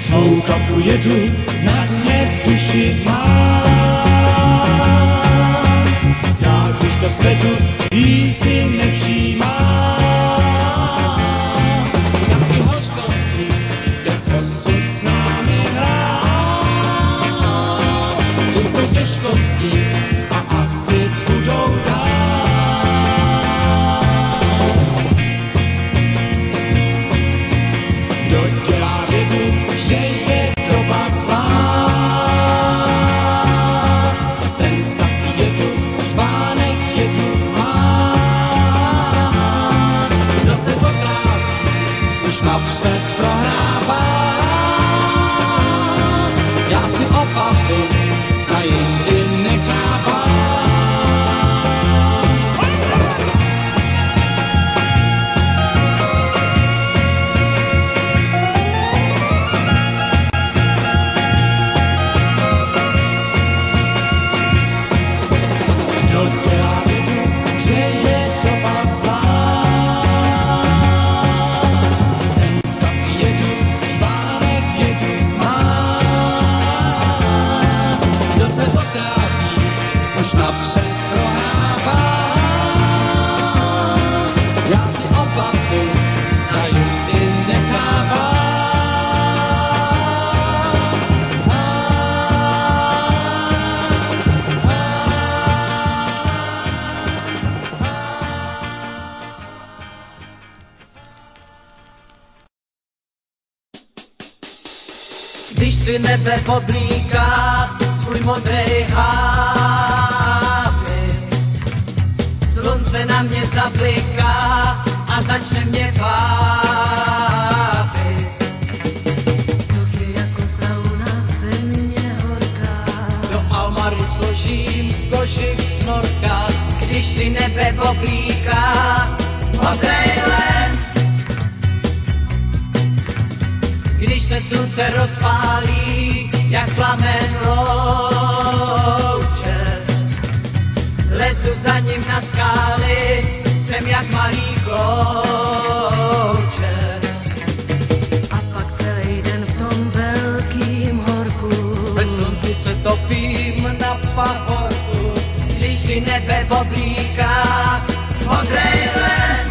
svou kapu jedu, na dně v duši mám. Já když to svedu, jí si nevšímám. Jak ty hořkosti, jak osud s námi hrál. To jsou těžkosti a asi budou dál. Kdo dělá vědu, že je doba zlá, ten stav jedu, čbánek jedu má. Kdo se potráví, už napřed prohrává. Já si obavy na jindy nechávám. Když si nebe poblíká svůj modrý hápy, slunce na mě zabliká a začne mě pápit. Vzduch je jako sauna, země horká, do almary složím kožich snorka. Když si nebe poblíká modrý len, když se slunce rozpálí, jak plamen louče, lezu za ním na skály, jsem jak malý klouče. A pak celý den v tom velkým horku, ve slunci se topím na pahorku. Když si nebe poblíká modrej len,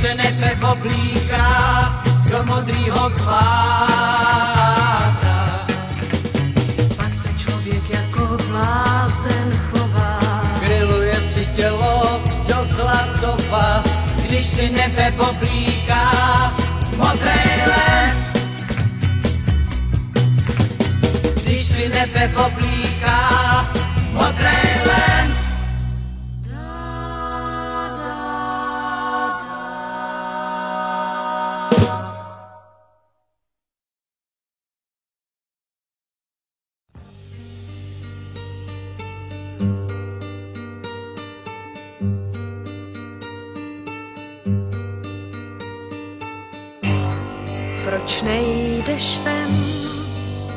se nebe oblíká do modrýho kvádra. Pak se člověk jako blázen chová, grilluje si tělo do zlatova. Když si nebe oblíká modrý len, když si nebe oblíká modrý len. Proč nejdeš ven?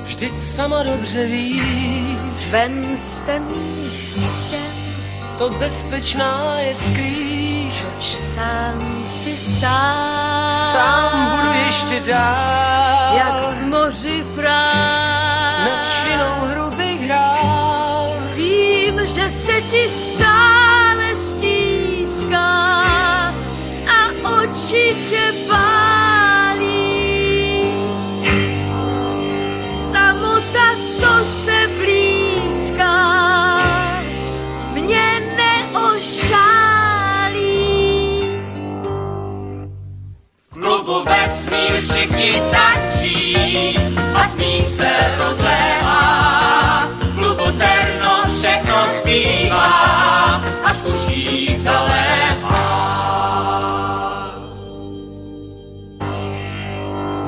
Vždyť sama dobře víš, Ven z temných stěn. to bezpečná je skrýš. Proč sám si sám? Sám budu ještě dál, Jak v moři prál. nad šinou hru bych hrál. Vím, že se ti stále stíská a oči tě pálí. Samota, co se blízká, mě neošálí. V klubu vesmír všichni tančí a smích se rozlévá. V klubu terno všechno zpívá, až uších zalévá.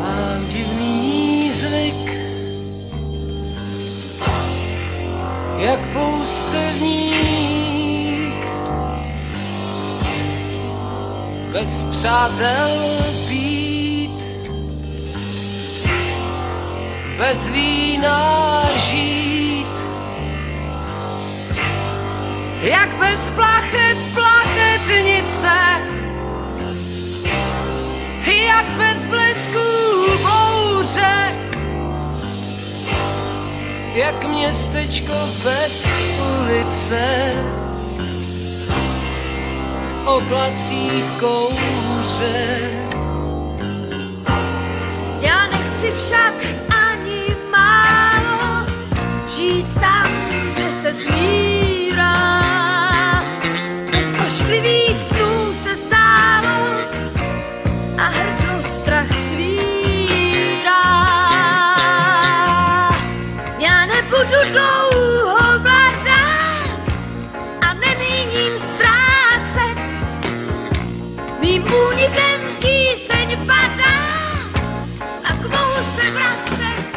Mám divný zvyk, jak poustevník bez přátel pít, bez vína žít, jak bez plachetnice, jak bez blesku bouře, jak městečko bez ulice, v oblacích kouře. Já nechci však ani málo žít tam, kde se smírá. Dost ošklivých snů se stálo a hrdlo strach svírá. Já nebudu dlouho mladá a nemíním ztrácet. Mým únikem tíseň padá, tak mohu se vracet.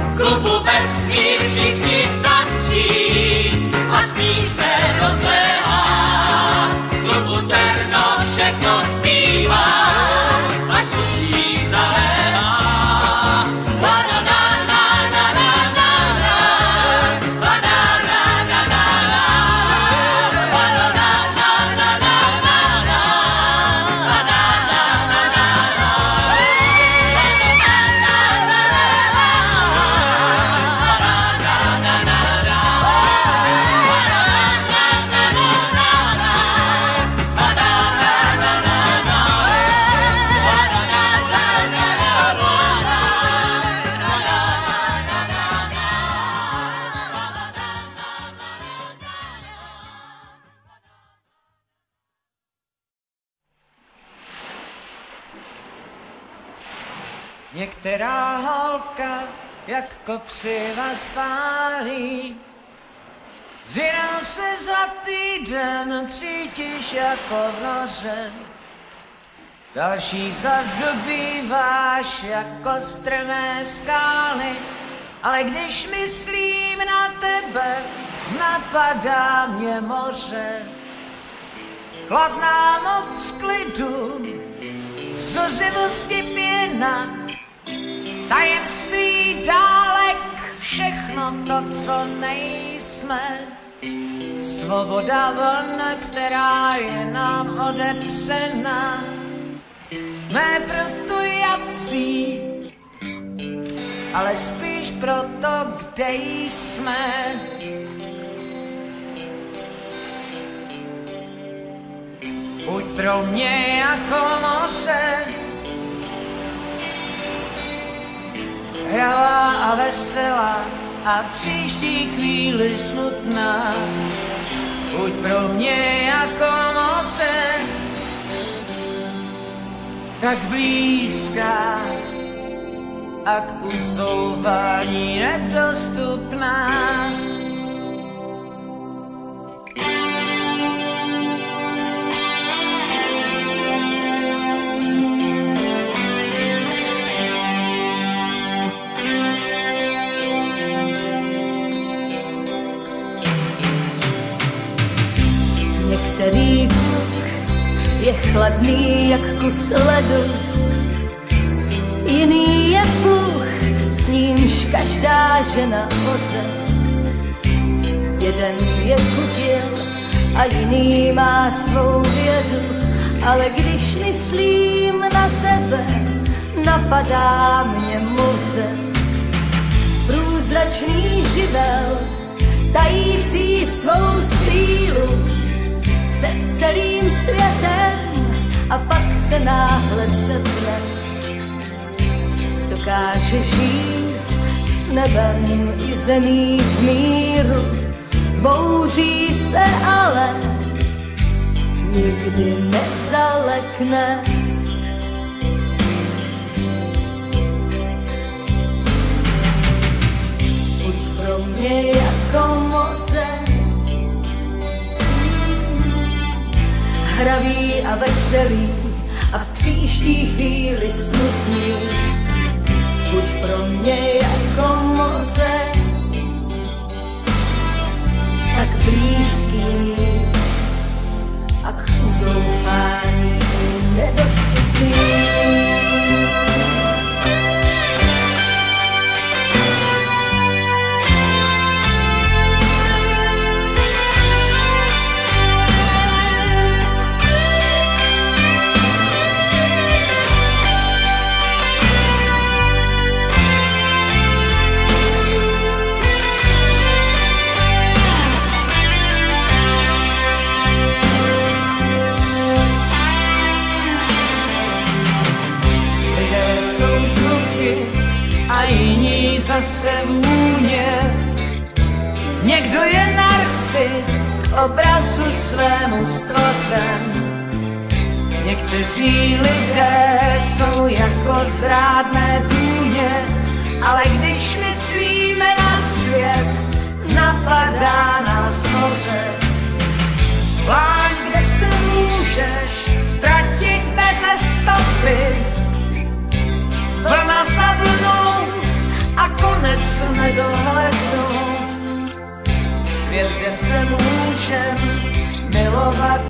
V klubu vesmír všichni tančí a smích se rozléhá. V klubu terno všechno zpívá, až uší zaléhá. Některá holka jak kopřiva spálí, zjednou se za týden cítíš jako v noře. Další zas dobýváš jako strmé skály, ale když myslím na tebe, napadá mě moře. Chladná moc klidu, zuřivosti pěna, tajemství dálek, všechno to, co nejsme. Svoboda vln, která je nám odepřena, ne proto jací, ale spíš proto, kde jsme. Buď pro mě jako moře, hravá a veselá a příští chvíli smutná. Buď pro mě jako moře, tak blízká a k usouvání nedostupná. Některý kluk je chladný jak kus ledu, jiný je pluch, s nímž každá žena hoře. Jeden je kutil a jiný má svou vědu, ale když myslím na tebe, napadá mě moře. Průzračný živel, tající svou sílu před celým světem a pak se náhle přepne. Dokáže žít s nebem i zemí v míru, bouří se ale nikdy nezalekne. Buď pro mě jako moře, hravý a veselý a v příští chvíli smutný. Buď pro mě jako moře, tak blízký a k uzoufání smutný. Jsou zvuky a jiní zase vůně. Někdo je narcis, k obrazu svému stvořen. Někteří lidé jsou jako zrádné tůně, ale když myslíme na svět, napadá nás moře. Pláň, kde se můžeš ztratit beze stopy, vlna za vlnou a konec nedohlednou. Svět, kde se můžem milovat